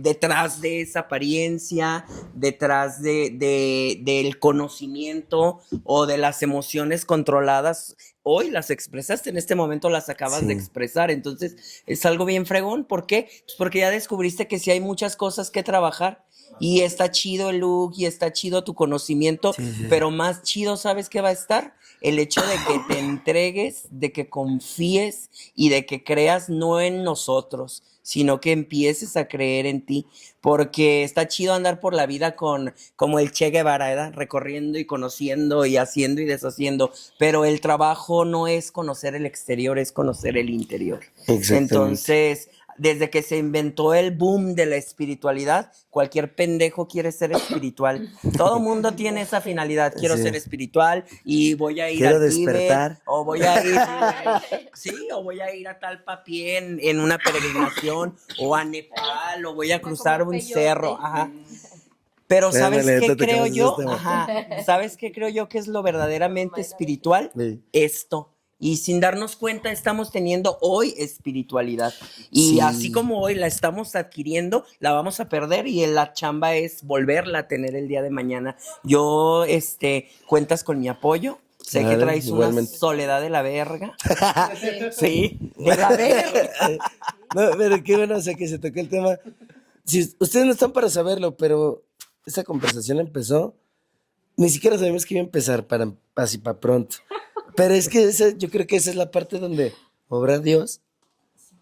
detrás de esa apariencia, detrás del conocimiento o de las emociones controladas. Hoy las expresaste, en este momento las acabas de Sí. expresar, entonces es algo bien fregón. ¿Por qué? Pues porque ya descubriste que sí hay muchas cosas que trabajar y está chido el look y está chido tu conocimiento, Sí, sí. pero más chido, ¿sabes qué va a estar? El hecho de que te entregues, de que confíes y de que creas no en nosotros, sino que empieces a creer en ti, porque está chido andar por la vida como el Che Guevara, ¿verdad? Recorriendo y conociendo y haciendo y deshaciendo, pero el trabajo no es conocer el exterior, es conocer el interior. Exactamente. Entonces, desde que se inventó el boom de la espiritualidad, cualquier pendejo quiere ser espiritual. Todo mundo tiene esa finalidad. Quiero Sí. ser espiritual y voy a ir Quiero al Tíbet, despertar. o voy a ir, sí, o voy a ir a Talpapié en una peregrinación, o a Nepal, o voy a cruzar un cerro. Ajá. Pero ¿sabes Ándale, qué ahorita creo tocamos yo? esos temas. Ajá. ¿Sabes qué creo yo que es lo verdaderamente espiritual? Sí. Esto. Y sin darnos cuenta estamos teniendo hoy espiritualidad. Y Sí. así como hoy la estamos adquiriendo, la vamos a perder y la chamba es volverla a tener el día de mañana. Yo, cuentas con mi apoyo. Sé que Vale, traes igualmente. una soledad de la verga. Sí, de la verga. No, pero qué bueno, o sea, que se tocó el tema. Si ustedes no están para saberlo, pero esa conversación empezó, ni siquiera sabíamos que iba a empezar así para pronto. Pero es que yo creo que esa es la parte donde obra Dios,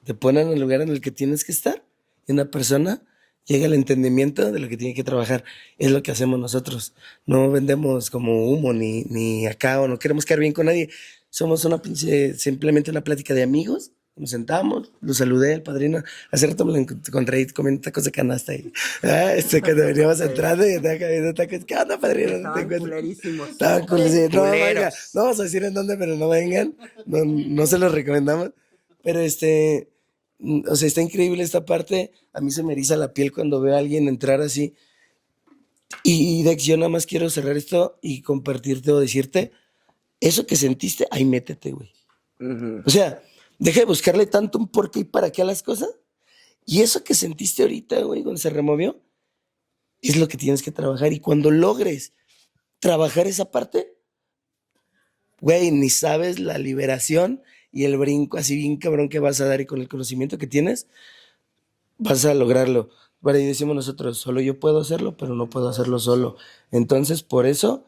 te pone en el lugar en el que tienes que estar y una persona llega al entendimiento de lo que tiene que trabajar. Es lo que hacemos nosotros. No vendemos como humo ni acá o no queremos quedar bien con nadie. Somos simplemente una plática de amigos. Nos sentamos, lo saludé al padrino. Hace rato me lo encontré comiendo tacos de canasta. Cuando veníamos entrando y estaba comiendo tacos. ¿Qué onda, padrino? ¿Dónde te Estaban encuentras? culerísimos. Estaban culerísimos. No, Culeros. venga, no vamos a decir en dónde, pero no vengan. No, no se los recomendamos. Pero o sea, está increíble esta parte. A mí se me eriza la piel cuando veo a alguien entrar así. Y Dex, yo nada más quiero cerrar esto y compartirte o decirte, eso que sentiste, ahí métete, güey. Ujú. O sea, deja de buscarle tanto un por qué y para qué a las cosas. Y eso que sentiste ahorita, güey, cuando se removió, es lo que tienes que trabajar. Y cuando logres trabajar esa parte, güey, ni sabes la liberación y el brinco así bien cabrón que vas a dar y con el conocimiento que tienes, vas a lograrlo. Por ahí decimos nosotros, solo yo puedo hacerlo, pero no puedo hacerlo solo. Entonces, por eso,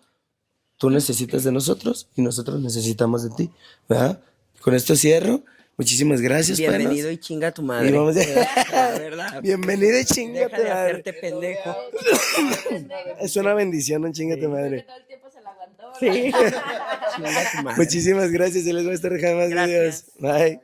tú necesitas de nosotros y nosotros necesitamos de ti, ¿verdad? Con esto cierro. Muchísimas gracias, Bienvenido panos. y chinga a tu madre. Y vamos La verdad. Bienvenido y Deja chingate de madre. hacerte pendejo. Es una bendición, un chingate madre. Todo el tiempo se la aguantó. Sí. Chinga a tu madre. Muchísimas gracias. Se les va a estar dejando más Gracias. videos. Bye.